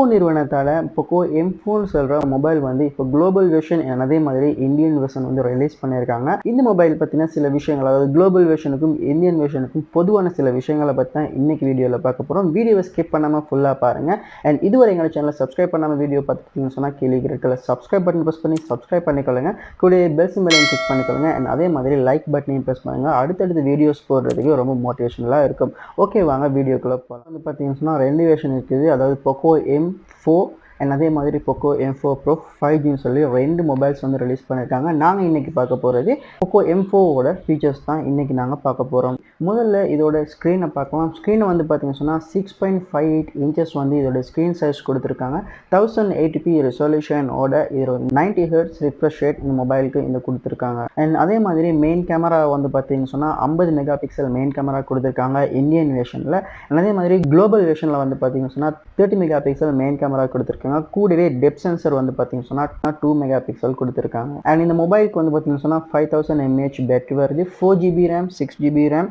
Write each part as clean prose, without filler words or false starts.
Poco நிறுவனத்தால Poco M4 சொல்ற mobile வந்து இப்போ குளோபல் வெர்ஷன் அதே மாதிரி இந்தியன் வெர்ஷன் வந்து ரிலீஸ் பண்ணியிருக்காங்க. இந்த மொபைல் பற்றின சில விஷயங்கள், அதாவது குளோபல் வெர்ஷனுக்கும் இந்தியன் வெர்ஷனுக்கும் பொதுவான சில விஷயங்களை பற்றி தான் இன்னைக்கு வீடியோவில் பார்க்க போகிறோம். வீடியோவை ஸ்கிப் பண்ணாமல் ஃபுல்லாக பாருங்கள். அண்ட் இதுவரை எங்கள் சேனலை சப்ஸ்கிரைப் பண்ணாமல் வீடியோ பார்த்துட்டீங்கன்னு சொன்னால் கீழே இருக்கிற சப்ஸ்கிரைப் பட்டன் ப்ரெஸ் பண்ணி சப்ஸ்கிரைப் பண்ணிக்கொள்ளுங்க. கூட பெல் சிம்பலையும் கிளிக் பண்ணிக்கொள்ளுங்க. அண்ட் அதே மாதிரி லைக் பட்டனையும் ப்ரெஸ் பண்ணுங்கள். அடுத்தடுத்து வீடியோஸ் போடுறதுக்கு ரொம்ப மோட்டிவேஷனலாக இருக்கும். ஓகே, வாங்க வீடியோக்குள்ளே போகலாம். வந்து பார்த்தீங்கன்னு சொன்னால் 2 வெர்ஷன் இருக்குது. அதாவது Poco M4 அண்ட் அதே மாதிரி Poco M4 Pro 5Gன்னு சொல்லி 2 மொபைல்ஸ் வந்து ரிலீஸ் பண்ணியிருக்காங்க. நாங்கள் இன்றைக்கி பார்க்க போகிறது Poco M4ஓட ஃபீச்சர்ஸ் தான் இன்றைக்கி நாங்கள் பார்க்க போகிறோம். முதல்ல இதோட ஸ்க்ரீனை பார்க்கலாம். ஸ்க்ரீனை வந்து பார்த்தீங்கன்னு சொன்னால் 6.58 இன்ச்சஸ் வந்து இதோட ஸ்க்ரீன் சைஸ் கொடுத்துருக்காங்க. 1080p ரெசல்யூஷனோட இது 90 Hz ரிஃப்ரெஷ் ரேட் இந்த மொபைலுக்கு இந்த கொடுத்துருக்காங்க. அண்ட் அதே மாதிரி மெயின் கேமரா வந்து பார்த்தீங்கன்னு சொன்னால் 50 மெகா பிக்சல் மெயின் கேமரா கொடுத்துருக்காங்க இந்தியன் வெர்ஷனில். அதே மாதிரி குளோபல் வெர்ஷனில் வந்து பார்த்தீங்கன்னு சொன்னால் 30 மெகா பிக்சல் மெயின் கேமரா கொடுத்துருக்காங்க. கூடவே டெப்த் சென்சர் வந்து பார்த்தீங்கன்னு சொன்னால் 2 மெகா பிக்சல் கொடுத்துருக்காங்க. அண்ட் இந்த மொபைலுக்கு வந்து பார்த்தீங்கன்னு சொன்னால் 5000 mAh பேட்டரி வருது. 4GB RAM, 6GB RAM,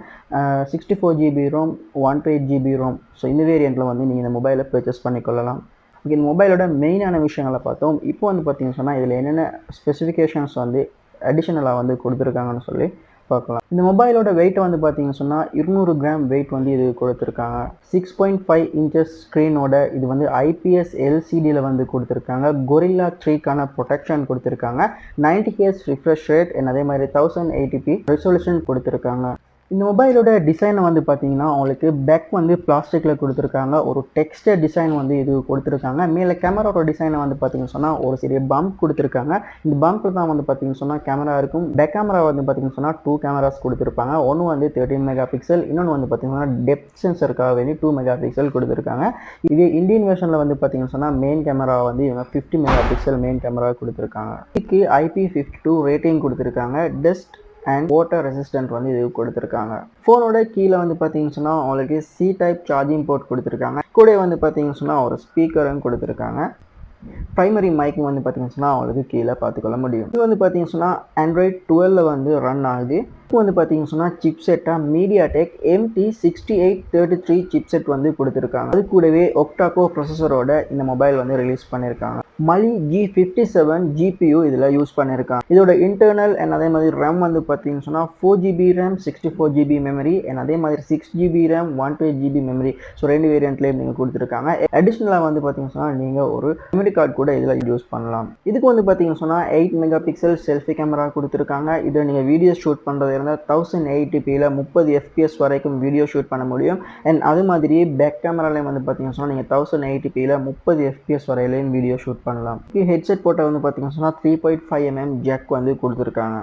64GB ROM, 128GB ROM. So இந்த வேரியண்ட்டில் வந்து நீங்கள் இந்த மொபைலை பர்ச்சேஸ் பண்ணிக்கொள்ளலாம். இந்த மொபைலோட மெயினான விஷயங்களை பார்த்தோம். இப்போ வந்து பார்த்தீங்கன்னு சொன்னால் இதில் என்னென்ன ஸ்பெசிஃபிகேஷன்ஸ் வந்து அடிஷனலாக வந்து கொடுத்துருக்காங்கன்னு சொல்லி பார்க்கலாம். இந்த மொபைலோட வெயிட் வந்து பார்த்தீங்கன்னு சொன்னால் 200 கிராம் வெயிட் வந்து இது கொடுத்துருக்காங்க. 6.5 இன்ச்சஸ் ஸ்க்ரீனோட இது வந்து IPS LCDயில் வந்து கொடுத்துருக்காங்க. Gorilla 3க்கான ப்ரொடெக்ஷன் கொடுத்துருக்காங்க. 90 Hz ரிஃப்ரெஷ் ரேட் அதே மாதிரி 1080p ரெசல்யூஷன் கொடுத்துருக்காங்க. இந்த மொபைலோட டிசைனை வந்து பார்த்தீங்கன்னா உங்களுக்கு பேக் வந்து பிளாஸ்டிக்கில் கொடுத்துருக்காங்க. ஒரு டெக்ஸ்டர் டிசைன் வந்து இது கொடுத்துருக்காங்க. மேலே கேமராவோட டிசைனை வந்து பார்த்தீங்கன்னு சொன்னால் ஒரு சிறிய பம்ப் கொடுத்துருக்காங்க. இந்த பம்பில் தான் வந்து பார்த்தீங்கன்னு சொன்னால் கேமரா இருக்கும். பேக் கேமரா வந்து பார்த்தீங்கன்னு சொன்னால் 2 கேமராஸ் கொடுத்துருப்பாங்க. ஒன்று வந்து 13 மெகா பிக்சல், இன்னொன்று வந்து பார்த்தீங்கன்னா டெப்த் சென்சருக்காக வேண்டி 2 மெகா பிக்சல் கொடுத்துருக்காங்க. இது இந்தியன் வெர்ஷனில் வந்து பார்த்தீங்கன்னு சொன்னால் மெயின் கேமரா வந்து இவங்க 50 மெகா பிக்சல் மெயின் கேமரா கொடுத்துருக்காங்க. இதுக்கு IP52 ரேட்டிங் கொடுத்துருக்காங்க. டஸ்ட் அண்ட் வாட்டர் ரெசிஸ்டன்ட் வந்து இது கொடுத்துருக்காங்க. ஃபோனோட கீழே வந்து பார்த்தீங்கன்னு சொன்னால் உங்களுக்கு C டைப் சார்ஜிங் போர்ட் கொடுத்துருக்காங்க. கூட வந்து பார்த்தீங்கன்னு சொன்னால் ஒரு ஸ்பீக்கரும் கொடுத்துருக்காங்க. ப்ரைமரி மைக்கும் வந்து பார்த்தீங்கன்னு சொன்னால் உங்களுக்கு கீழே பார்த்துக்கொள்ள முடியும். இது வந்து பார்த்தீங்கன்னு சொன்னால் Android 12 வந்து ரன் ஆகுது. இப்போ வந்து பார்த்தீங்கன்னு சொன்னால் சிப்செட்டாக MediaTek MT6833 சிப்செட் வந்து கொடுத்துருக்காங்க. அது கூடவே ஒக்டாகோ ப்ரொசஸரோட இந்த மொபைல் வந்து ரிலீஸ் பண்ணியிருக்காங்க. மலி G57 GPU இதில் யூஸ் பண்ணியிருக்காங்க. இதோட இன்டர்னல் அதே மாதிரி RAM வந்து பார்த்தீங்கன்னு சொன்னால் 4GB RAM, 64GB மெமரி அதே மாதிரி 6GB RAM, 128GB memory. So 2 வேரியண்ட்லேயும் நீங்கள் கொடுத்துருக்காங்க. அடிஷ்னலாக வந்து பார்த்தீங்கன்னு சொன்னால் நீங்கள் ஒரு மெமரி கார்டு கூட இதில் யூஸ் பண்ணலாம். இதுக்கு வந்து பார்த்தீங்கன்னு சொன்னால் 8 மெகா பிக்சல் செல்ஃபி கேமரா கொடுத்துருக்காங்க. இதை நீங்கள் வீடியோ ஷூட் பண்ணுறது இருந்தால் 1080pயில் 30 FPS வரைக்கும் வீடியோ ஷூட் பண்ண முடியும். அண்ட் அது மாதிரியே பேக் கேமராலையும் வந்து பார்த்தீங்கன்னு சொன்னால் நீங்கள் 1080pயில் 30 FPS வரையிலையும் வீடியோ ஷூட் பண்ணலாம். ஹெட்செட் போட்ட வந்து பார்த்தீங்கன்னு சொன்னால் 3.5mm ஜாக் வந்து கொடுத்துருக்காங்க.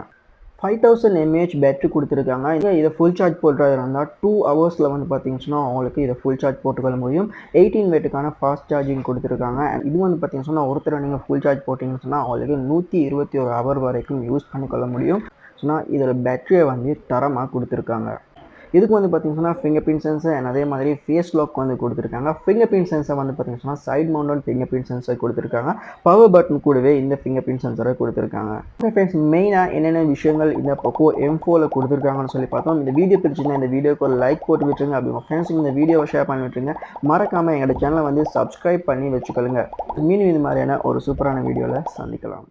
5000 mAh பேட்டரி கொடுத்துருக்காங்க. இதை ஃபுல் சார்ஜ் போடுறது இருந்தால் 2 ஹவர்ஸில் வந்து பார்த்தீங்கன்னு சொன்னால் உங்களுக்கு இதை ஃபுல் சார்ஜ் போட்டுக்கொள்ள முடியும். 18 வாட்டுக்கான ஃபாஸ்ட் சார்ஜிங் கொடுத்துருக்காங்க. இது வந்து பார்த்தீங்கன்னு சொன்னால் ஒருத்தர் நீங்கள் ஃபுல் சார்ஜ் போட்டிங்கன்னு சொன்னால் உங்களுக்கு 121 ஹவர் வரைக்கும் யூஸ் பண்ணிக்கொள்ள முடியும். சொன்னால் இதில் பேட்டரியை வந்து தரமாக கொடுத்துருக்காங்க. இதுக்கு வந்து பார்த்தீங்கன்னா ஃபிங்கர் பிரிண்ட் சென்சர் அதே மாதிரி ஃபேஸ் லாக் வந்து கொடுத்துருக்காங்க. ஃபிங்கர் பிரிண்ட் சென்சர் வந்து பார்த்தீங்கன்னா side mounted finger print sensor கொடுத்துருக்காங்க. பவர் பட்டன் கூடவே இந்த ஃபிங்கர் பிரிண்ட் சென்சரை கொடுத்துருக்காங்க. ஃப்ரெண்ட்ஸ், மெயினாக என்னென்ன விஷயங்கள் இந்த Poco M4ல கொடுத்துருக்காங்கன்னு சொல்லி பார்த்தோம். இந்த வீடியோ பிடிச்சிருந்தா இந்த வீடியோக்கு ஒரு லைக் போட்டு விட்டுருங்க. அப்படி உங்கள் ஃப்ரெண்ட்ஸுக்கு இந்த வீடியோவை ஷேர் பண்ணி விட்டுருங்க. மறக்காமல் எங்களோட சேனலை வந்து சப்ஸ்கிரைப் பண்ணி வச்சுக்கொள்ளுங்க. மீண்டும் இது மாதிரியான ஒரு சூப்பரான வீடியோவில் சந்திக்கலாம்.